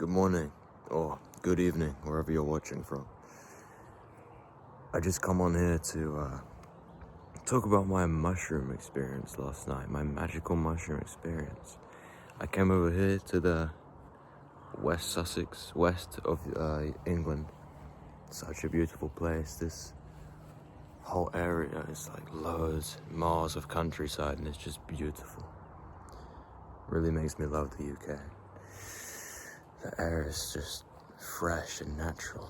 good morning, or good evening, wherever you're watching from. I just come on here to talk about my mushroom experience last night, my magical mushroom experience. I came over here to the West Sussex, west of England. Such a beautiful place. This whole area is like loads, miles of countryside, and it's just beautiful. Really makes me love the UK. The air is just fresh and natural.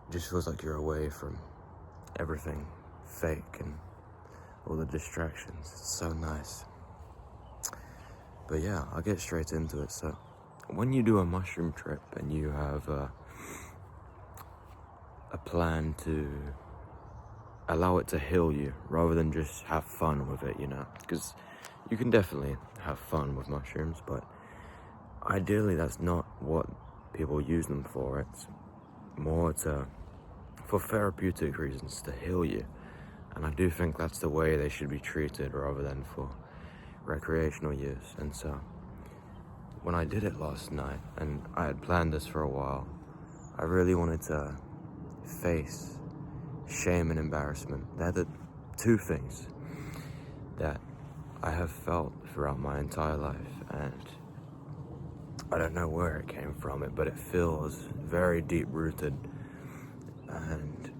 It just feels like you're away from everything fake and all the distractions. It's so nice. But yeah, I'll get straight into it. So when you do a mushroom trip and you have a plan to allow it to heal you rather than just have fun with it, because you can definitely have fun with mushrooms, but ideally that's not what people use them for. It's more for therapeutic reasons, to heal you. And I do think that's the way they should be treated rather than for recreational use. And so when I did it last night, and I had planned this for a while, I really wanted to face shame and embarrassment. They're the two things that I have felt throughout my entire life, and I don't know where it came from, but it feels very deep rooted and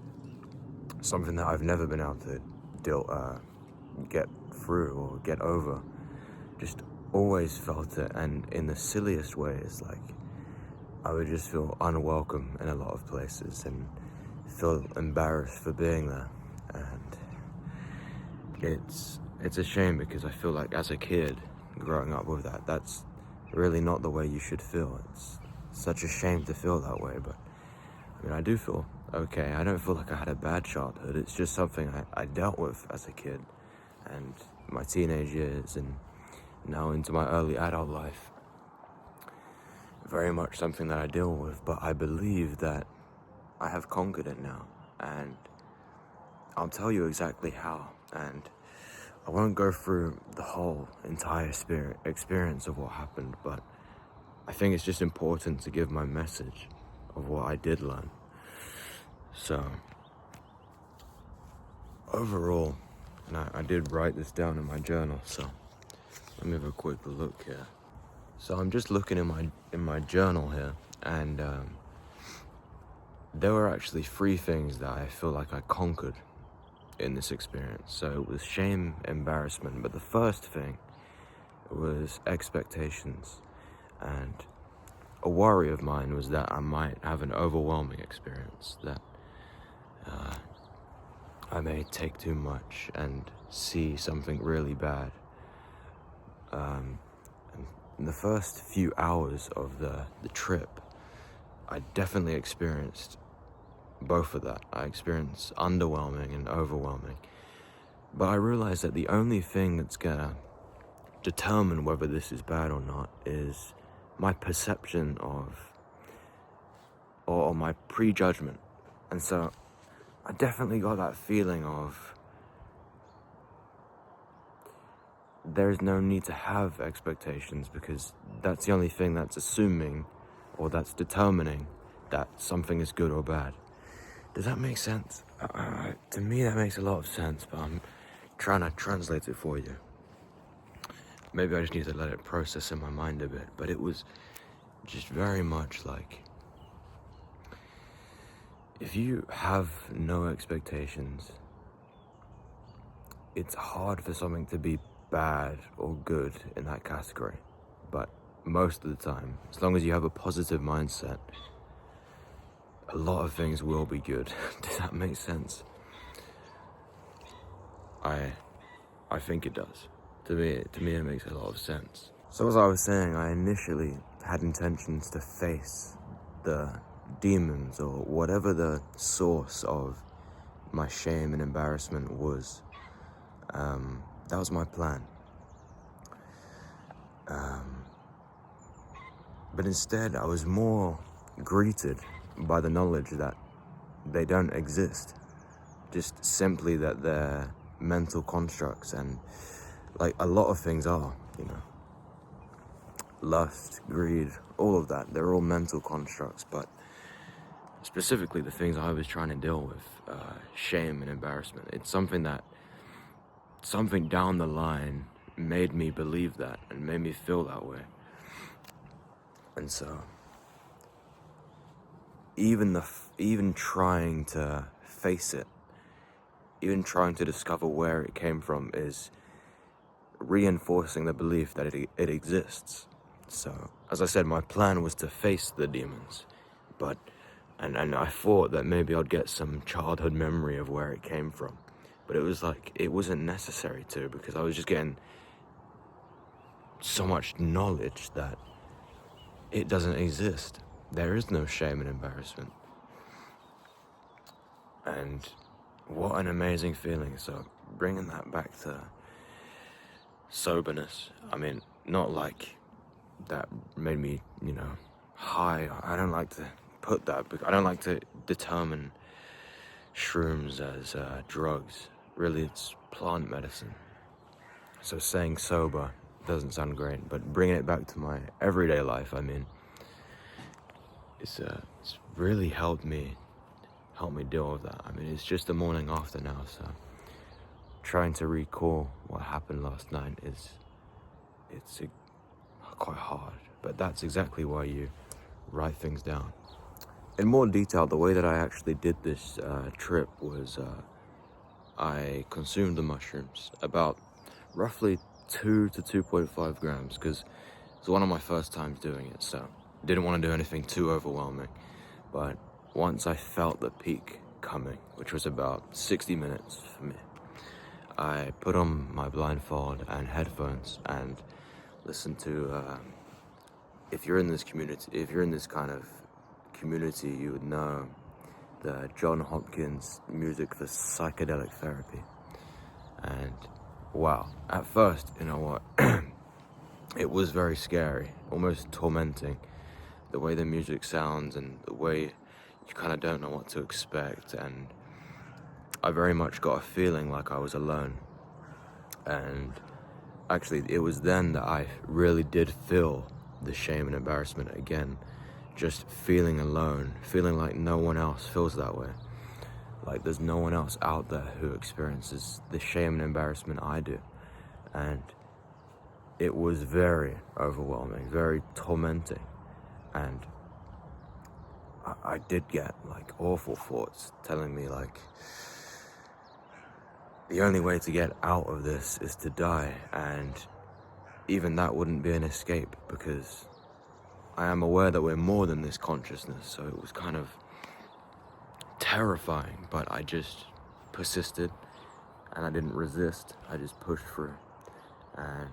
something that I've never been able to get through or get over. Just always felt it, and in the silliest ways, like I would just feel unwelcome in a lot of places and feel embarrassed for being there. And it's a shame, because I feel like as a kid growing up with that, that's really not the way you should feel. It's such a shame to feel that way, but I mean, I do feel okay. I don't feel like I had a bad childhood. It's just something I dealt with as a kid, and my teenage years, and now into my early adult life. Very much something that I deal with, but I believe that I have conquered it now, and I'll tell you exactly how. And I won't go through the whole entire experience of what happened, but I think it's just important to give my message of what I did learn. So overall, and I did write this down in my journal, so let me have a quick look here. So I'm just looking in my journal here, and there were actually 3 things that I feel like I conquered in this experience. So it was shame, embarrassment, but the first thing was expectations. And a worry of mine was that I might have an overwhelming experience, that I may take too much and see something really bad. And in the first few hours of the trip, I definitely experienced both of that. I experienced underwhelming and overwhelming. But I realized that the only thing that's gonna determine whether this is bad or not is my perception of, or my prejudgment. And so I definitely got that feeling of there's no need to have expectations, because that's the only thing that's assuming or that's determining that something is good or bad. Does that make sense? To me, that makes a lot of sense, but I'm trying to translate it for you. Maybe I just need to let it process in my mind a bit, but it was just very much like, if you have no expectations, it's hard for something to be bad or good in that category. But most of the time, as long as you have a positive mindset, a lot of things will be good. Does that make sense? I think it does. To me, it makes a lot of sense. So as I was saying, I initially had intentions to face the demons, or whatever the source of my shame and embarrassment was. That was my plan. But instead, I was more greeted by the knowledge that they don't exist. Just simply that they're mental constructs, and like a lot of things are, lust, greed, all of that. They're all mental constructs, but specifically the things I was trying to deal with, shame and embarrassment. It's something down the line made me believe that and made me feel that way. And so, even trying to face it, even trying to discover where it came from is reinforcing the belief that it exists. So, as I said, my plan was to face the demons, but and I thought that maybe I'd get some childhood memory of where it came from, but it was like it wasn't necessary to, because I was just getting so much knowledge that it doesn't exist. There is no shame and embarrassment. And what an amazing feeling. So bringing that back to soberness, I mean, not like that made me, high. I don't like to put that, because I don't like to determine shrooms as drugs. Really, it's plant medicine. So saying sober doesn't sound great, but bringing it back to my everyday life, I mean, it's really helped me deal with that. I mean, it's just the morning after now, so trying to recall what happened last night it's quite hard. But that's exactly why you write things down. In more detail, the way that I actually did this trip was I consumed the mushrooms, about roughly 2 to 2.5 grams, because it's one of my first times doing it, so didn't want to do anything too overwhelming. But once I felt the peak coming, which was about 60 minutes for me, I put on my blindfold and headphones and listened to, if you're in this kind of community, you would know the John Hopkins music for psychedelic therapy. And wow, at first, you know what, it was very scary, almost tormenting, the way the music sounds and the way you kind of don't know what to expect. And I very much got a feeling like I was alone. And actually, it was then that I really did feel the shame and embarrassment again. Just feeling alone, feeling like no one else feels that way. Like there's no one else out there who experiences the shame and embarrassment I do. And it was very overwhelming, very tormenting. And I did get like awful thoughts telling me like, the only way to get out of this is to die. And even that wouldn't be an escape, because I am aware that we're more than this consciousness. So it was kind of terrifying, but I just persisted and I didn't resist. I just pushed through. And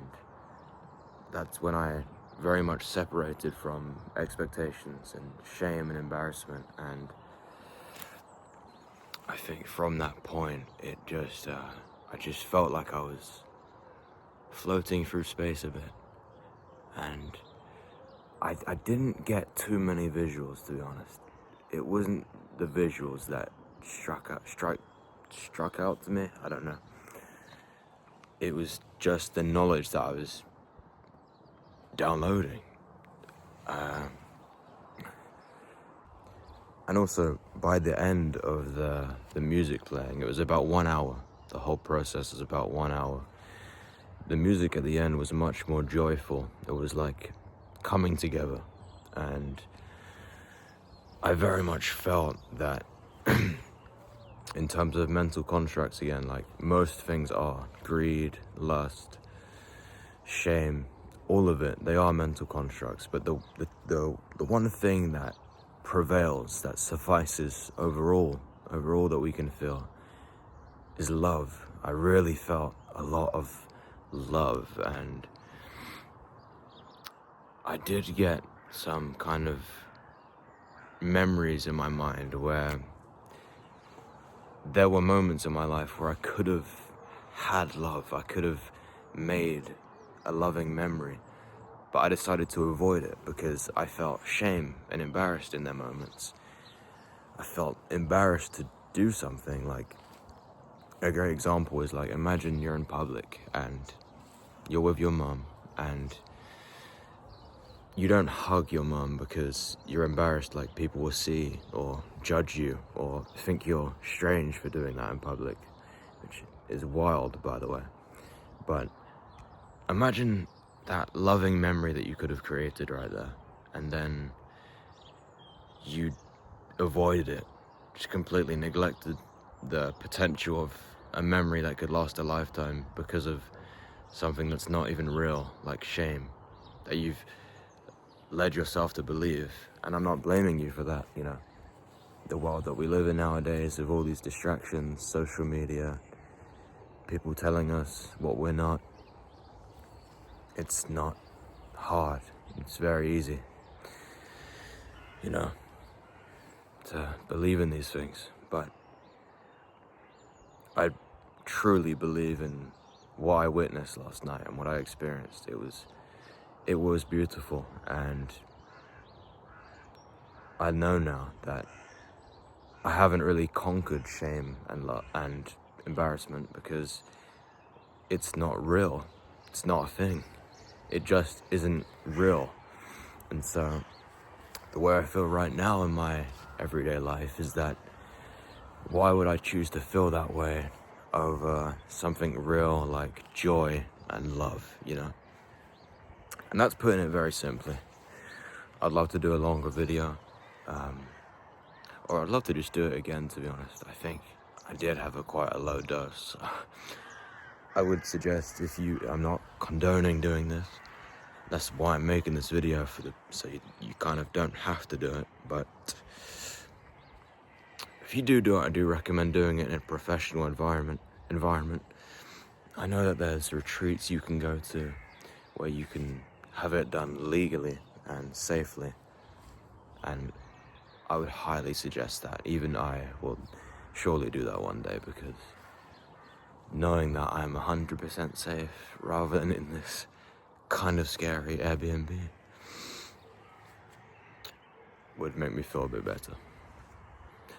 that's when I very much separated from expectations and shame and embarrassment. And I think from that point, it just, I just felt like I was floating through space a bit. And I didn't get too many visuals, to be honest. It wasn't the visuals that struck out to me, I don't know. It was just the knowledge that I was downloading. And also, by the end of the music playing, it was about 1 hour. The whole process was about 1 hour. The music at the end was much more joyful. It was like coming together. And I very much felt that in terms of mental constructs again, like most things are, greed, lust, shame, all of it, they are mental constructs. But the one thing that prevails, that suffices overall that we can feel, is love. I really felt a lot of love, and I did get some kind of memories in my mind where there were moments in my life where I could have had love, I could have made a loving memory, but I decided to avoid it because I felt shame and embarrassed in their moments. I felt embarrassed to do something. Like, a great example is like, imagine you're in public and you're with your mum and you don't hug your mum because you're embarrassed like people will see or judge you or think you're strange for doing that in public, which is wild, by the way. But imagine that loving memory that you could have created right there, and then you avoided it, just completely neglected the potential of a memory that could last a lifetime because of something that's not even real, like shame, that you've led yourself to believe. And I'm not blaming you for that, you know. The world that we live in nowadays, with all these distractions, social media, people telling us what we're not, it's not hard. It's very easy, you know, to believe in these things. But I truly believe in what I witnessed last night and what I experienced. It was beautiful, and I know now that I haven't really conquered shame and embarrassment because it's not real. It's not a thing. It just isn't real. And so the way I feel right now in my everyday life is that why would I choose to feel that way over something real like joy and love, you know? And that's putting it very simply. I'd love to do a longer video, or I'd love to just do it again, to be honest. I think I did have quite a low dose. I would suggest, I'm not condoning doing this. That's why I'm making this video, so you kind of don't have to do it. But if you do it, I do recommend doing it in a professional environment. I know that there's retreats you can go to where you can have it done legally and safely, and I would highly suggest that. Even I will surely do that one day, because knowing that I'm 100% safe rather than in this kind of scary Airbnb would make me feel a bit better.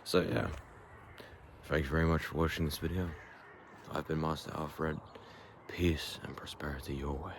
So yeah, thank you very much for watching this video. I've been Master Alfred. Peace and prosperity your way.